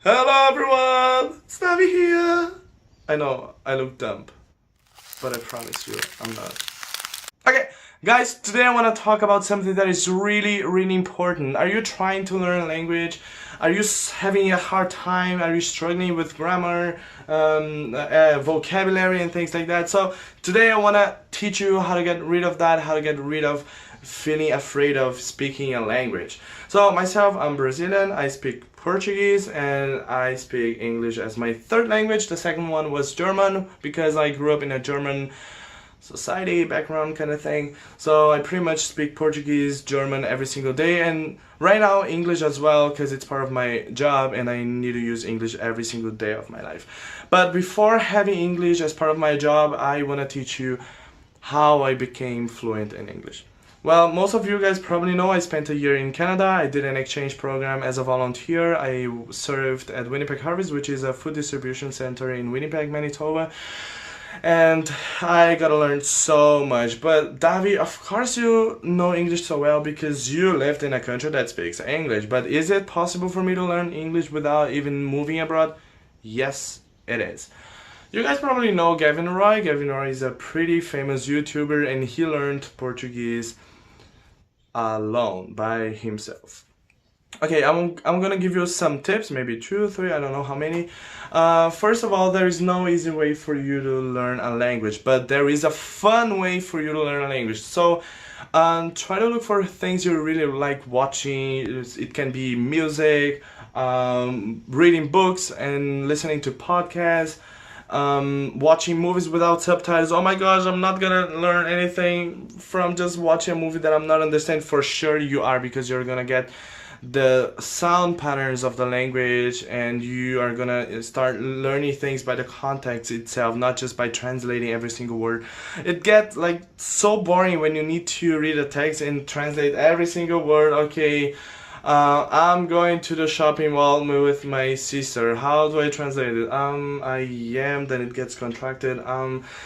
Hello everyone! It's Navi here! I know, I look dumb, but I promise you, I'm not. Okay, guys, today I want to talk about something that is really important. Are you trying to learn a language? Are you having a hard time? Are you struggling with grammar, vocabulary and things like that? So today I want to teach you how to get rid of that, how to get rid of feeling afraid of speaking a language. So myself, I'm Brazilian, I speak Portuguese and I speak English as my third language. The second one was German because I grew up in a German society background kind of thing. So I pretty much speak Portuguese, German every single day, and right now English as well because it's part of my job and I need to use English every single day of my life. But before having English as part of my job, I want to teach you how I became fluent in English. Well, most of you guys probably know I spent a year in Canada. I did an exchange program as a volunteer. I served at Winnipeg Harvest, which is a food distribution center in Winnipeg, Manitoba. And I gotta learn so much. But Davi, of course you know English so well because you lived in a country that speaks English. But is it possible for me to learn English without even moving abroad? Yes, it is. You guys probably know Gavin Roy. Gavin Roy is a pretty famous YouTuber and he learned Portuguese alone by himself. Okay, I'm gonna give you some tips, maybe 2 or 3, I don't know how many. First of all, there is no easy way for you to learn a language, but there is a fun way for you to learn a language. So try to look for things you really like watching. It can be music, reading books and listening to podcasts, watching movies without subtitles. Oh my gosh, I'm not gonna learn anything from just watching a movie that I'm not understanding. For sure you are, because you're gonna get the sound patterns of the language and you are gonna start learning things by the context itself, not just by translating every single word. It gets like so boring when you need to read a text and translate every single word. Okay, I'm going to the shopping mall with my sister. How do I translate it? I am, then it gets contracted.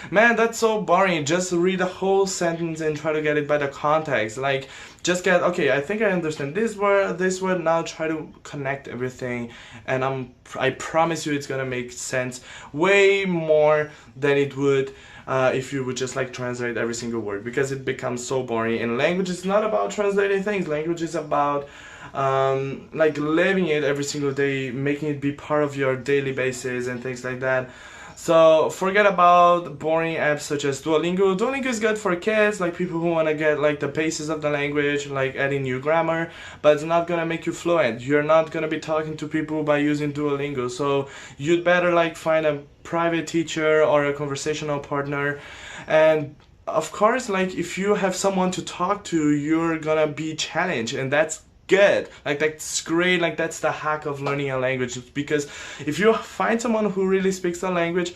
Man, that's so boring. Just read the whole sentence and try to get it by the context. Like, just get, okay, I think I understand this word, now try to connect everything. And I promise you it's gonna make sense way more than it would if you would just like translate every single word, because it becomes so boring. And language is not about translating things. Language is about like living it every single day, making it be part of your daily basis and things like that. So forget about boring apps such as Duolingo. Duolingo is good for kids, like people who want to get like the basis of the language, like adding new grammar, but it's not gonna make you fluent. You're not gonna be talking to people by using Duolingo. So you'd better like find a private teacher or a conversational partner. And of course, like if you have someone to talk to, you're gonna be challenged, and that's good. Like that's great. Like that's the hack of learning a language, because if you find someone who really speaks the language,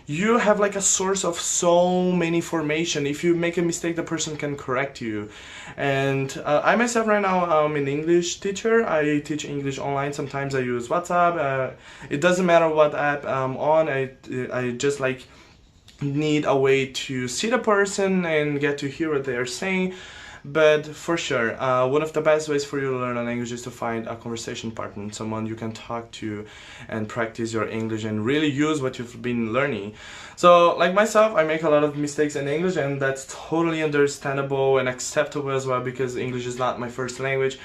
you have like a source of so many information. If you make a mistake, the person can correct you. And I myself right now, I'm an English teacher. I teach English online. Sometimes I use WhatsApp. It doesn't matter what app I'm on. I just like need a way to see the person and get to hear what they are saying. But for sure, one of the best ways for you to learn a language is to find a conversation partner, someone you can talk to and practice your English and really use what you've been learning. So like myself, I make a lot of mistakes in English, and that's totally understandable and acceptable as well, because English is not my first language.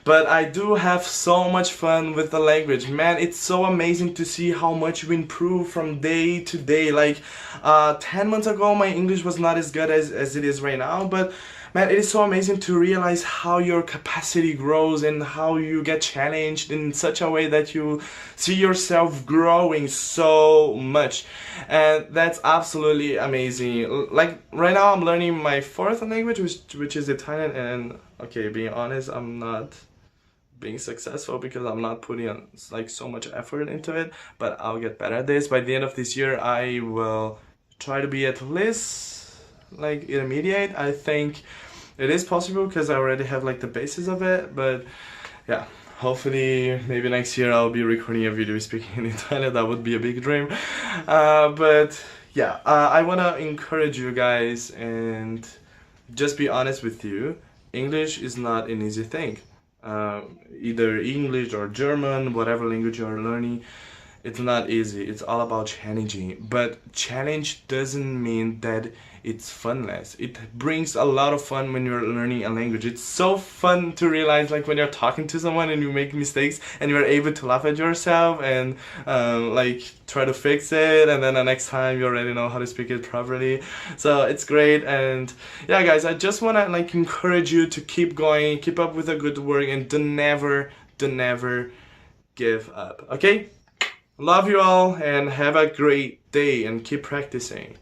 But I do have so much fun with the language. Man, it's so amazing to see how much you improve from day to day. Like 10 months ago, my English was not as good as it is right now, but man, it is so amazing to realize how your capacity grows and how you get challenged in such a way that you see yourself growing so much. And that's absolutely amazing. Like right now I'm learning my fourth language, which is Italian, and okay, being honest, I'm not being successful because I'm not putting like so much effort into it, but I'll get better at this. By the end of this year, I will try to be at least like intermediate. I think it is possible because I already have like the basis of it, but yeah, hopefully maybe next year I'll be recording a video speaking in Italian. That would be a big dream. But yeah, I want to encourage you guys and just be honest with you. English is not an easy thing. either English or German, whatever language you're learning. It's not easy. It's all about challenging. But challenge doesn't mean that it's funless. It brings a lot of fun when you're learning a language. It's so fun to realize, like, when you're talking to someone and you make mistakes and you're able to laugh at yourself and like try to fix it, and then the next time you already know how to speak it properly. So it's great. And yeah, guys, I just want to like encourage you to keep going, keep up with the good work, and do never give up. Okay? Love you all and have a great day and keep practicing.